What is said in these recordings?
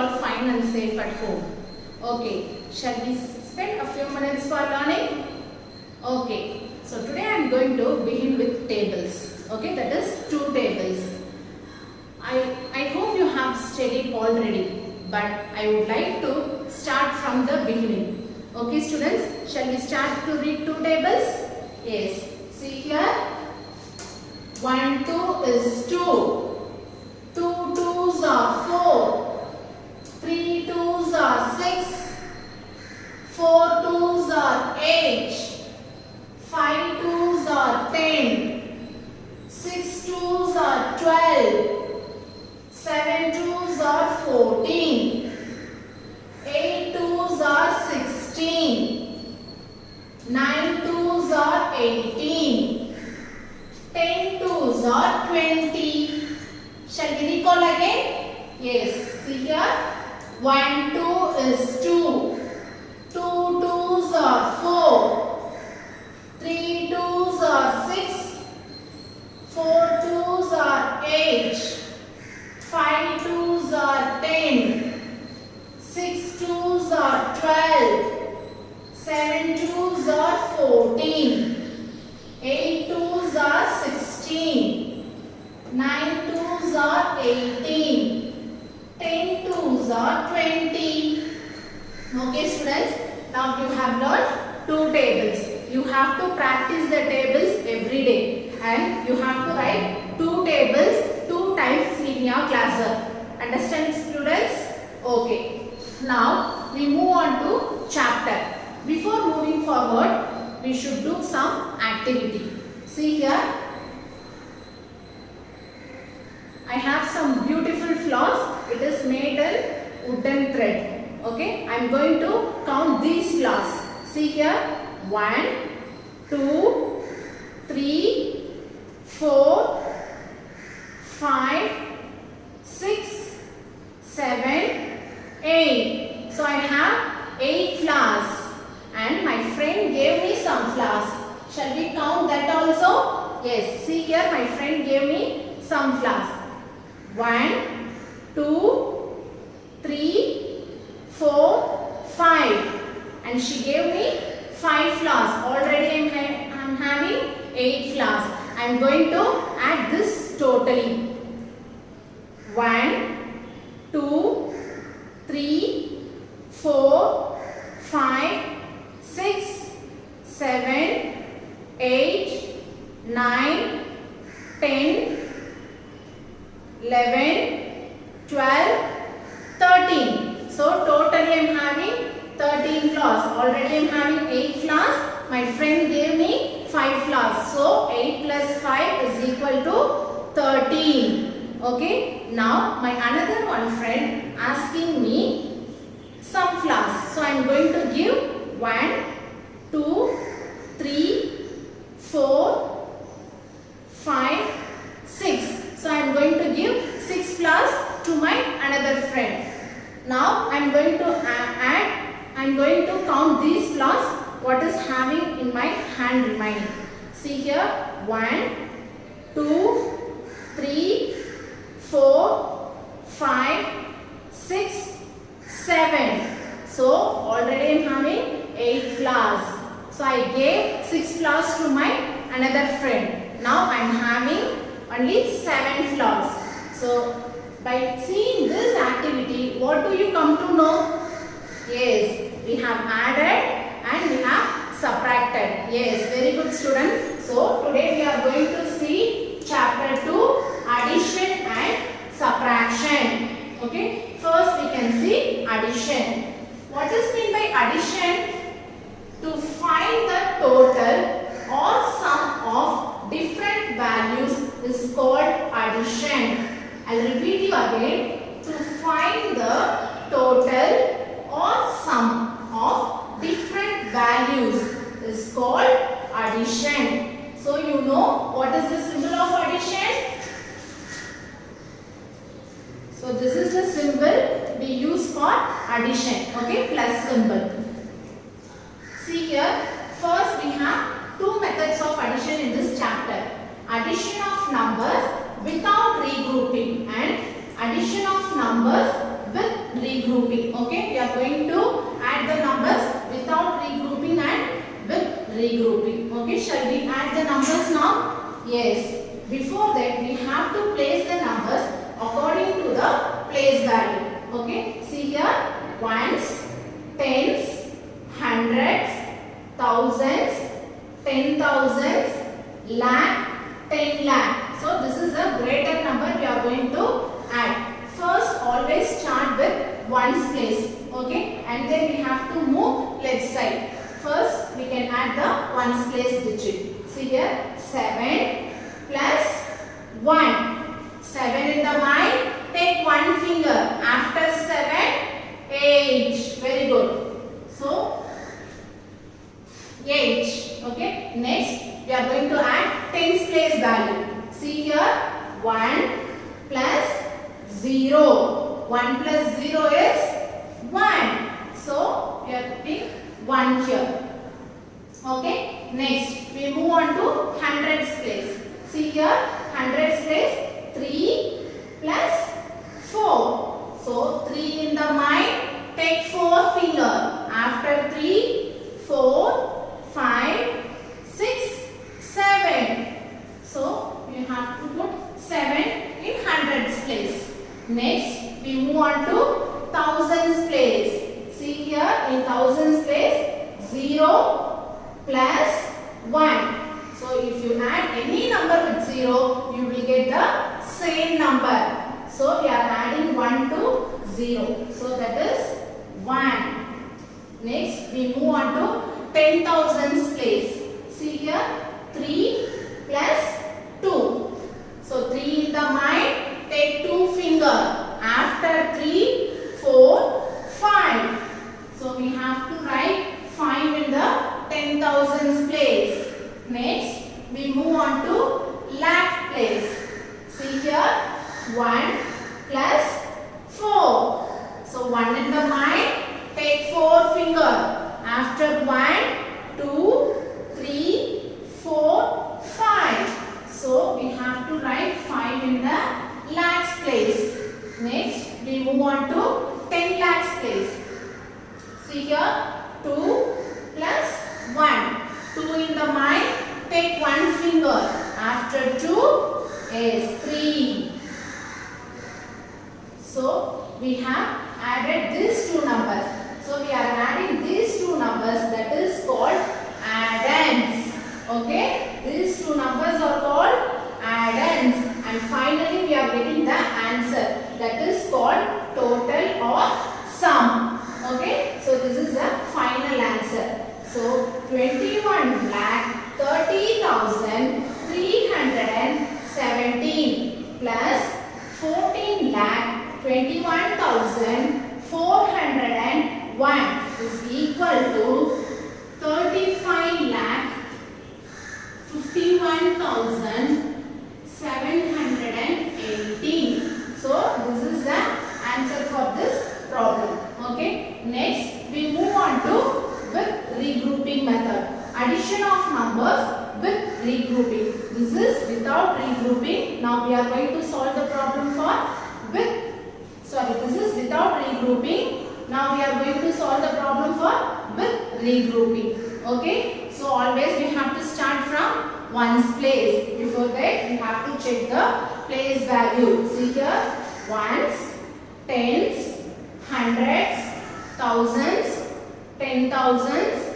all fine and safe at home. Okay, shall we spend a few minutes for learning? Okay, so today I am going to begin with tables. Okay, that is two tables. I hope you have studied already, but I would like to start from the beginning. Okay students, shall we start to read two tables? Yes, see here. 1, 2 is 2. 2 2s are 4. 3 2s are 6. 4 2s are 8. 5 2s are 10. 6 2s are 12. 7 2s are 14. 8 2s are 16. 9 2s are 18. 10 2s are 20. Shall we recall again? Yes. See here. 1 2 is 2. 2 2s are 4. 3 2s are 6. 4 2s are 8. 5 2s are 10. 6 2s are 12. 7 2s are 14. 8 2s are 16. 9 2s are 18. 10 2s are 20. Okay students, now you have learned two tables. You have to practice the tables every day and you have to write two tables 2 times in your class. Understand students? Okay. Now we move on to chapter. Before moving forward, we should do some activity. See here. I have some beautiful flowers. It is made in wooden thread. Okay. I am going to count these flowers. See here. 1, 2, 3, 4, 5, 6, 7, 8. So I have 8 flowers. And my friend gave me some flowers. Shall we count that also? Yes. See here, my friend gave me some flowers. 1, 2, 3, 4, 5. And she gave me 5 flowers. Already I am having 8 flowers. I am going to add this totally. 1, 2, 3, 4, 5, 6, 7, 8, 9, 10, 11, 12, 13. So totally I am having 13 flowers. Already I am having 8 flowers. My friend gave me 5 flowers. So 8 plus 5 is equal to 13. Okay. Now my another one friend asking me some flowers. So I am going to give 1, 2, 3, 4, 5, 6. So I am going to give 6 flowers to my another friend. Now I am going to I am going to count these flowers what is having in my hand remaining. See here. 1, 2, 3, 4, 5, 6, 7. So already I am having 8 flowers. So I gave 6 flowers to my another friend. Now I am having only 7 flowers. So by seeing this activity, what do you come to know? Yes, we have added and we have subtracted. Yes, very good student. So today we are going to see chapter 2, addition and subtraction. Okay, first we can see addition. What is meant by addition? To find the total or sum of different values is called addition. I will repeat you again. To find the total or sum of different values is called addition. So you know what is the symbol of addition? So this is the symbol we use for addition. Okay, plus symbol. See here, first we have two methods of addition in this chapter. Addition of numbers without regrouping and addition of numbers with regrouping. regrouping. Okay, we are going to add the numbers without regrouping and with regrouping. Okay, shall we add the numbers now? Yes. Before that, we have to place the numbers according to the place value. Okay, see here, ones, tens, hundreds, thousands, 10,000s, lakh, 10 lakh. So this is a greater number we are going to add. First, always start with ones place. Okay, and then we have to move left side. First, we can add the ones place digit. See here, 7 plus 1. 7 in the mind. Take one finger. After 7, 8. Very good. So 8. Okay. Next, we are going to add tens place value. See here, 1 plus 0. 1 plus 0 is 1. So we are putting 1 here. Okay. Next, we move on to hundreds place. See here, hundreds place, 3 plus 4. So 3 in the mind. Take 4 finger. After 3, 4, 5, 6, 7. So you have to put 7 in hundreds place. Next, we move on to thousands place. See here, in thousands place, 0 plus 1. So if you add any number with 0, you will get the same number. So we are adding 1 to 0. So that is 1. Next, we move on to 10,000s place. See here, 3 plus 2. So 3 in the mind, take 2 finger. After 3, 4, 5. So we have to write 5 in the 10,000s place. Next, we move on to lakh place. See here, 1 plus 4. So 1 in the mind, take 4 finger. After 1, 2, 3, 4, 5. So we have to write 5 in the lakhs place. Next, we move on to 10 lakhs place. See here, 2 plus 1. 2 in the mind, take 1 finger. After 2 is 3. So we have added these two numbers. So we are adding these two numbers, that is called addends. Okay, these two numbers are called addends, and finally we are getting the answer, that is called total or sum. Okay, so this is the final answer. So 21 lakh 30,317 plus 14 lakh 21,401 is equal to 35 lakh 51,718. So this is the answer for this problem. Okay. Next, we move on to with regrouping method. Addition of numbers with regrouping. This is without regrouping. Now we are going to solve the problem for this is without regrouping. Now we are going to solve the problem for with regrouping. Okay. So always we have to start from ones place. Before that we have to check the place value. See here, ones, tens, hundreds, thousands, 10,000s,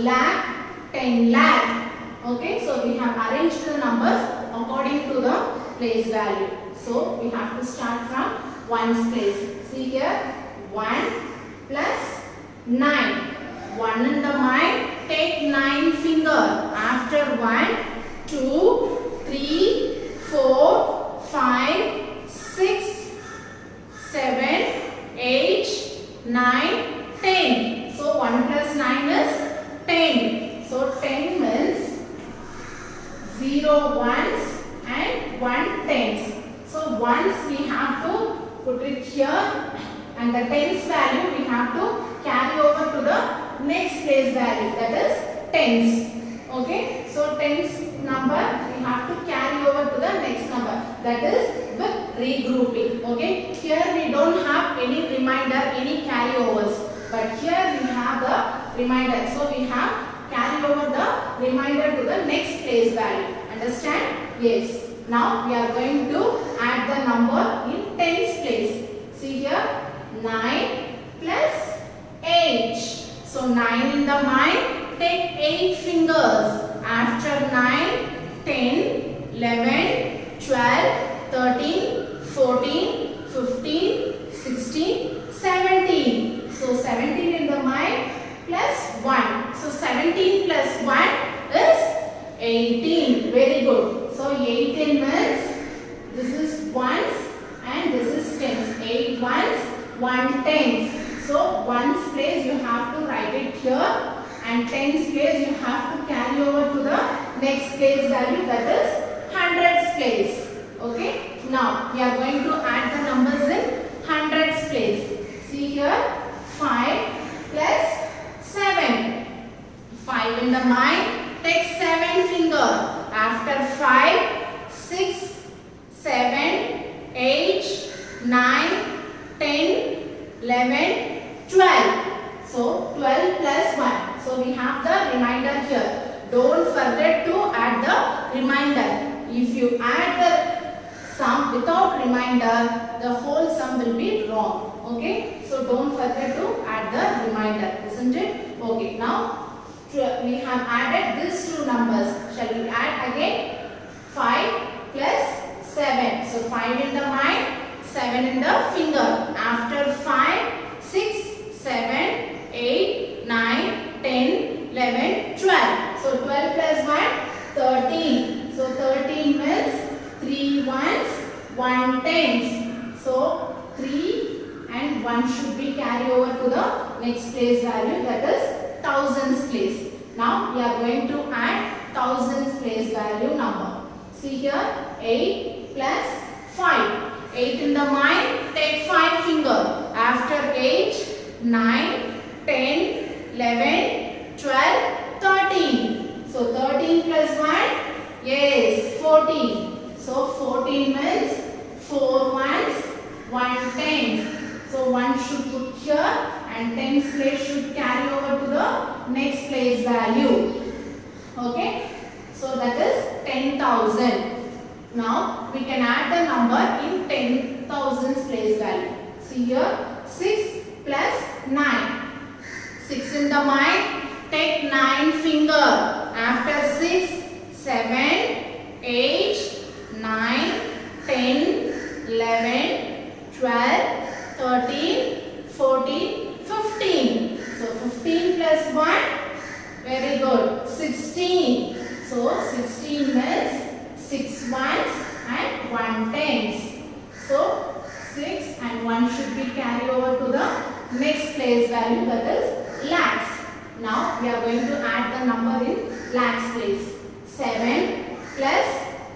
lakh, 10 lakh. Okay, so we have arranged the numbers according to the place value. So we have to start from ones place. See here, 1 plus 9. 1 in the mind, take 9 finger. After 1, 2, 3, 4, 5, 6, 7, 8, 9, 10. So 1 plus 9 is 10. So 10 means 0 ones and 1 tens. So ones we have to put it here, and the tens value we have to carry over to the next place value, that is tens. Okay. So tens number we have to carry over to the next number, that is with regrouping. Okay, here we don't have any remainder, any carryovers, but here we have the remainder. So we have carry over the remainder to the next place value. Understand? Yes. Now we are going to add the number in tens place. See here, 9 plus 8. So 9 in the mind, take 8 fingers. After 9, 10, 11, 12, 13, 14, 15, 16, 17. So 17 in the mind plus 1. So 17 plus 1 is 18. Very good. So 18 means this is ones and this is tens. 8 ones, 1 tens. So ones place you have to write it here and tens place you have to carry over to the next place value, that is hundreds place. Okay. Now we are going to add the numbers in hundreds place. See here, 5 plus 7. 5 in the mind, take 7 finger. After 5, 6, 7, 8, 9, 10, 11, 12. So 12 plus 1. So we have the remainder here. Don't forget to add the remainder. If you add the sum without remainder, the whole sum will be wrong. Okay. So don't forget to add the remainder. Isn't it? Okay. Now we have added these two numbers. Shall we add again? 5 plus 7. So 5 in the mind, 7 in the finger. After 5, 6, 7, 8, 9, 10, 11, 12. So 12 plus 1, 13. So 13 means 3 ones, 1 tens. So 3 and 1 should be carried over to the next place value, that is thousands place. Now we are going to add thousands place value number. See here, 8 plus 5. 8 in the mind, take 5 finger. After 8, 9, 10, 11, 12, 13. So 13 plus 1, yes, 14. So 14 means 4 ones, 1 tens. So 1 should put here and tens place should carry over to the next place value. Okay. So that is 10,000. Now we can add the number in 10,000 place value. See here, 6 plus 9. 6 in the mind, take 9 finger. After 6, 7, 8, 9, 10, 11, 12, 13, 14, 15. So 15 plus 1, very good, 16. So 16 means 6 ones and 1 tens. So 6 and 1 should be carried over to the next place value, that is lakhs. Now we are going to add the number in lakhs place. 7 plus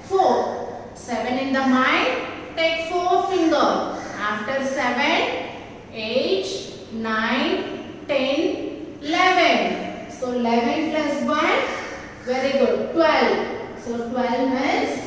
4. 7 in the mind, take 4 finger. After 7, 8, 9, 10, 11. So 11 plus 1, very good, 12. So 12 means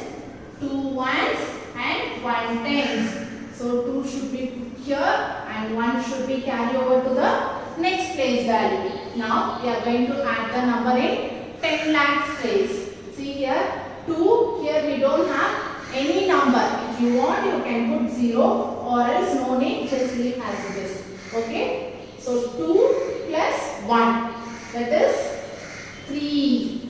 2 ones and 1 tens. So 2 should be put here and 1 should be carried over to the next place value. Now we are going to add the number in 10 lakhs place. See here, 2, here we don't have any number. If you want, you can put 0 or else no need, just leave as it is. Okay. So 2 plus 1, that is 3.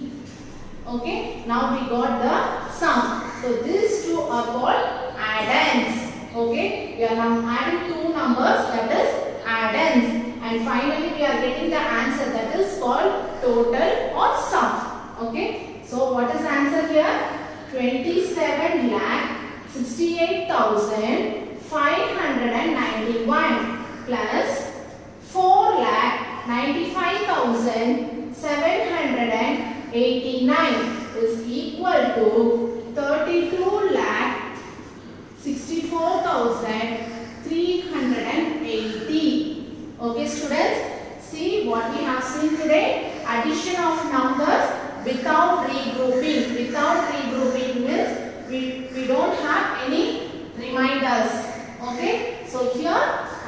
Okay. Now we got the sum. So these two are called add-ins. Okay. We are now adding two numbers, that is add-ins. And finally we are getting the answer, that is called total or sum. Okay. So what is the answer here? 27 lakh 68,591 plus 4 lakh 95,789 is equal to 32 lakh 64,380. Okay students, see what we have seen today. Addition of numbers without regrouping. Without regrouping means we don't have any remainder. reminders. Okay, so here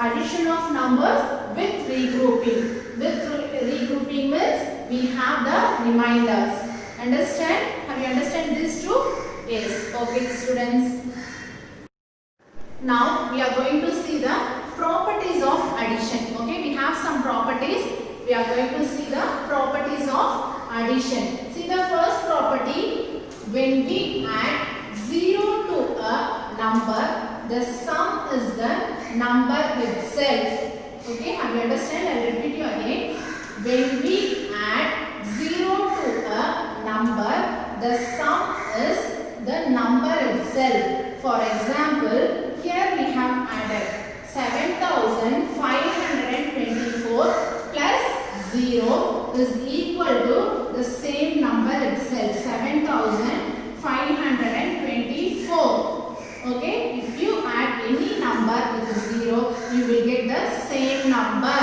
addition of numbers with regrouping. With regrouping means we have the reminders. Understand? Have you understand this too? Yes. Okay, students. Now we are going to see the properties of addition. Okay, we have some properties. We are going to see the properties of addition. See the first property, when we add 0 to a number, the sum is the number itself. Okay, have you understand? I will repeat you again. When we add 0 to a number, the sum is the number itself. For example, here we have added 7524 plus 0 is equal to the same number itself, 7524. Okay, if you add any number with 0, you will get the same number.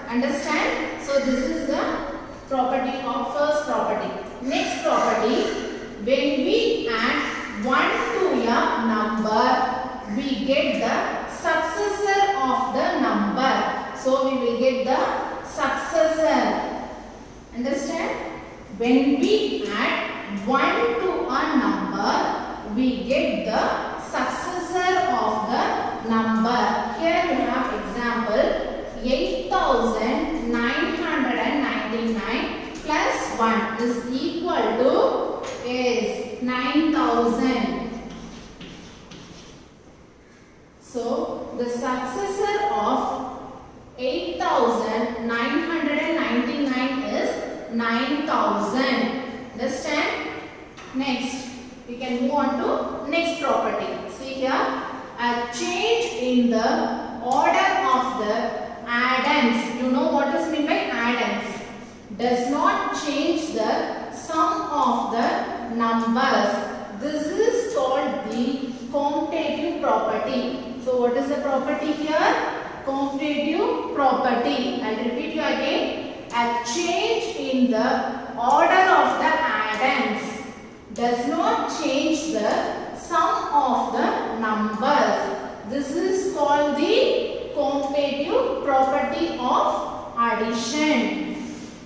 Understand? So this is the property of first property. Next property, when we add 1 to a number, we get the successor of the number. So we will get the successor. Understand? When we add 1 to a number, we get the successor of the number. Here we have example 8999 plus 1 is equal to is 9000. So the successor of 8999 is 9000. Understand? Next, we can move on to next property. See here, a change in the order of the addends. You know what is meant by addends? Does not change the sum of the numbers. This is called the commutative property. So what is the property here? Commutative property. I will repeat you again. A change in the order of the addends does not change the sum of the numbers. This is called the commutative property of addition.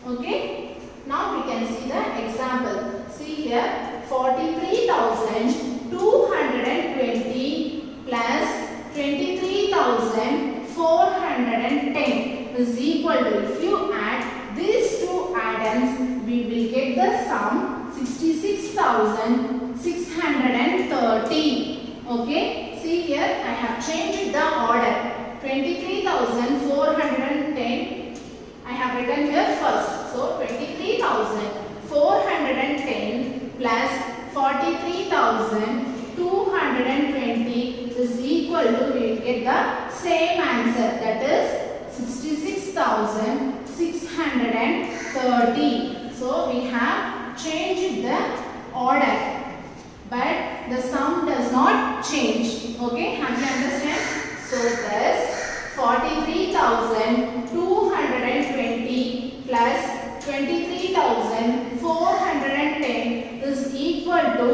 Okay. Now we can see the example. See here, 43,220 plus 23,410 is equal to, if you add these two addends, we will get the sum 66,630. Okay, see here I have changed the order. 23,410 I have written here first. So 23,410 plus 43,220 is equal to, we will get the same answer, that is 66,630. So we have changed the order, but the sum does not change. Okay, have you understand? So thus 43,220 plus 23,410 is equal to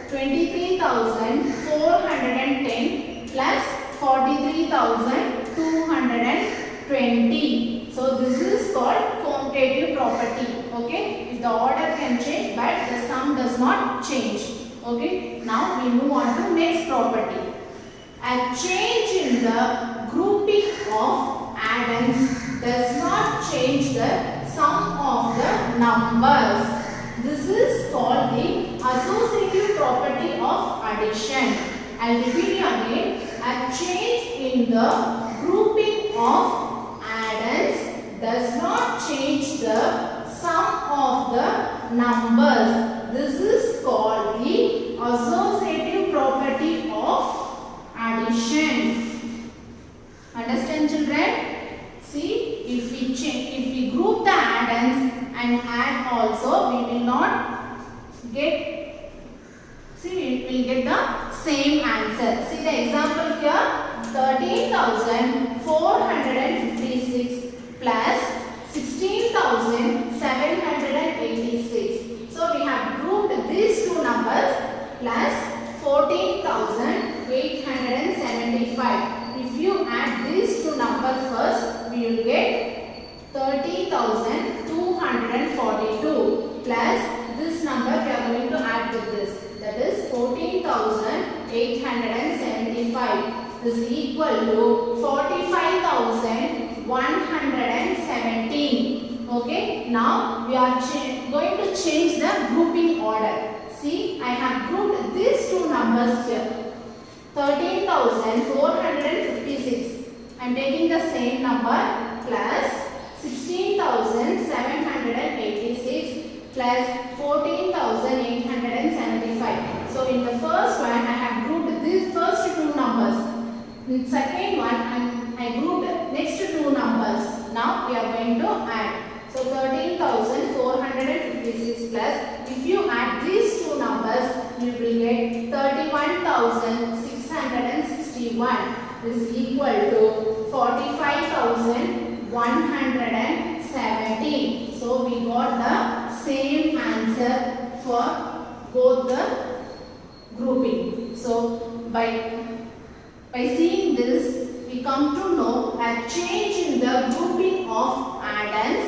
23,410 plus 43,220. So this is called commutative property. Okay, if the order can change but the sum does not change. Okay, now we move on to next property. A change in the grouping of addends does not change the sum of the numbers. This is called the associative property of addition. I will repeat you again. A change in the grouping of addends does not change the sum of the numbers. This is called the associative property of addition. Understand, children? See, if we group the addends and add also, we will not get, see, we will get the same answer. See the example here, 13,456 plus 16,786. So we have grouped these two numbers plus 14,870. 42 plus this number we are going to add with this. That is 14,875 is equal to 45,117. Okay. Now we are going to change the grouping order. See, I have grouped these two numbers here. 13,456. I am taking the same number plus 16,786 plus 14,875. So in the first one I have grouped these first two numbers. In the second one I grouped next two numbers. Now we are going to add. So 13,456 plus, if you add these two numbers, you will get 31,661 is equal to 45,117. So we got the same answer for both the grouping. So by seeing this, we come to know a change in the grouping of addends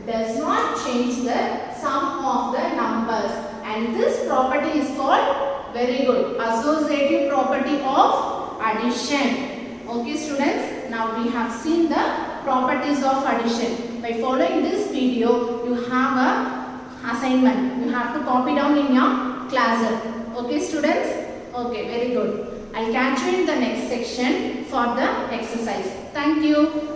does not change the sum of the numbers, and this property is called, very good, associative property of addition. Okay students, now we have seen the properties of addition. By following this video, you have a assignment. You have to copy down in your classroom. Okay students? Okay, very good. I'll catch you in the next section for the exercise. Thank you.